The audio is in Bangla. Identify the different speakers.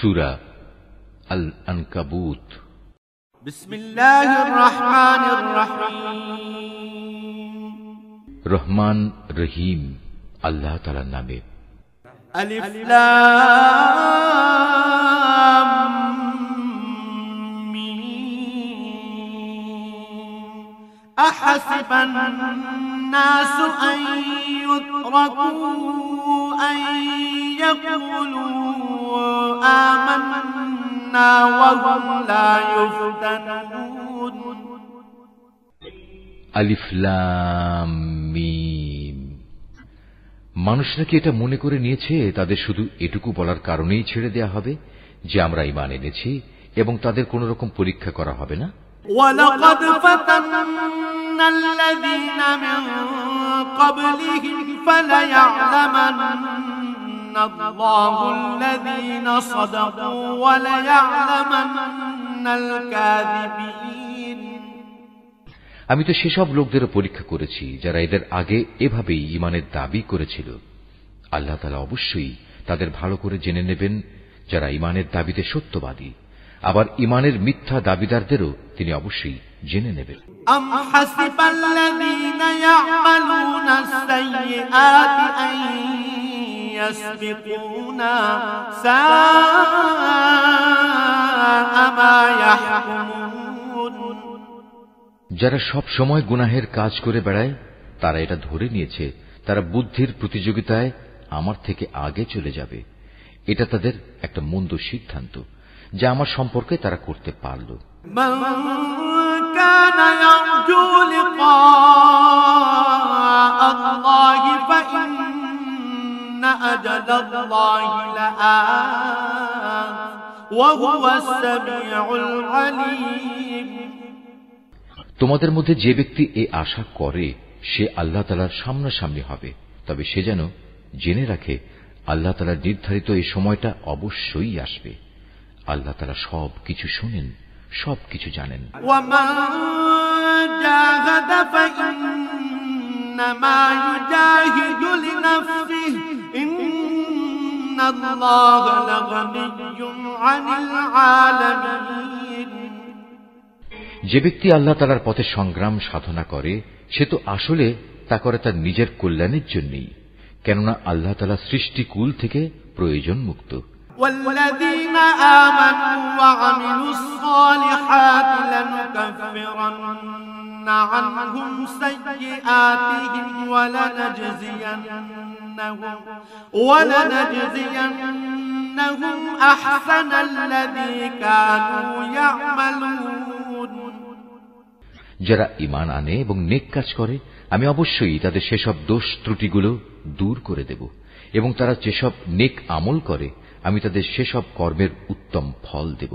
Speaker 1: সূরা আল আনকাবুত।
Speaker 2: বিসমিল্লাহির রহমানির রহিম।
Speaker 1: রহমান রহিম আল্লাহ তাআলার নামে।
Speaker 2: আলিফ লাম মিম। আহাসিবান নাসু আন ইউতরাকু আন ইয়াকুলু আমান্না ওয়া হুম লা ইফতানুন।
Speaker 1: আলিফ লাম মিম। মানুষরা কি এটা মনে করে নিয়েছে তাদের শুধু এটুকু বলার কারণেই ছেড়ে দেয়া হবে যে আমরা ঈমান এনেছি এবং তাদের কোন রকম পরীক্ষা করা হবে না?
Speaker 2: ওয়ালাকাদ ফাতান্নাল্লাযীনা মিন ক্বাবলিহিম ফালায়া'লামান্নাল্লাহুল্লাযীনা সাদাকু ওয়া লায়া'লামান্নাল কাযিবিন।
Speaker 1: আমি তো সেসব লোকদেরও পরীক্ষা করেছি যারা এদের আগে এভাবেই ঈমানের দাবি করেছিল। আল্লাহ তাআলা অবশ্যই তাদের ভালো করে জেনে নেবেন যারা ঈমানের দাবিতে সত্যবাদী, আবার ঈমানের মিথ্যা দাবিদারদেরও তিনি অবশ্যই জেনে নেবেন।
Speaker 2: আম হাসিবাল্লাযীনা ইয়া'মালুনাস সাইয়্যাতি আন ইয়াসবিকুনা সাআ মা ইয়াহকুমুন।
Speaker 1: যারা সব সময় গুনাহের কাজ করে বেড়ায় তারা এটা ধরে নিয়েছে তারা বুদ্ধির প্রতিযোগিতায় আমার থেকে আগে চলে যাবে। এটা তাদের একটা মন্দ সিদ্ধান্ত যা আমার সম্পর্কে তারা করতে পারল।
Speaker 2: মান কানা ইয়ারজু লিকা আল্লাহি ফাইন্না আজালাল্লাহি লাআত ওয়া হুয়াস সামিউল আলীম।
Speaker 1: তোমাদের মধ্যে যে ব্যক্তি এ আশা করে সে আল্লাহ তাআলার সামনাসামনি হবে, তবে সে যেন জেনে রাখে আল্লাহ তাআলার নির্ধারিত এই সময়টা অবশ্যই আসবে। আল্লাহ তাআলা সবকিছু শুনেন, সবকিছু জানেন।
Speaker 2: ওয়ামান জাহাদা ফাইন্নামা ইউজাহিদু লিনাফসিহি ইন্নাল্লাহা লাগানিয়্যুন আনিল আলামিন।
Speaker 1: যে ব্যক্তি আল্লাহ তাআলার পথে সংগ্রাম সাধনা করে সে তো আসলে তা করে তার নিজের কল্যাণের জন্যই, কেননা আল্লাহ তাআলা সৃষ্টিকুল থেকে প্রয়োজন মুক্ত।
Speaker 2: ওয়াল্লাযীনা আমানু ওয়া আমিলুস সালিহাতি লানুকাফিরান্না আনহুম সাইয়্যাতিহিম ওয়া লানাজজিয়ান্নাহুম আহসানাল্লাযী কানু ইয়া'মালুন।
Speaker 1: যারা ঈমান আনে এবং নেক কাজ করে আমি অবশ্যই তাদের সেসব দোষ ত্রুটিগুলো দূর করে দেব, এবং তারা যেসব নেক আমল করে আমি তাদের সেসব কর্মের উত্তম ফল দেব।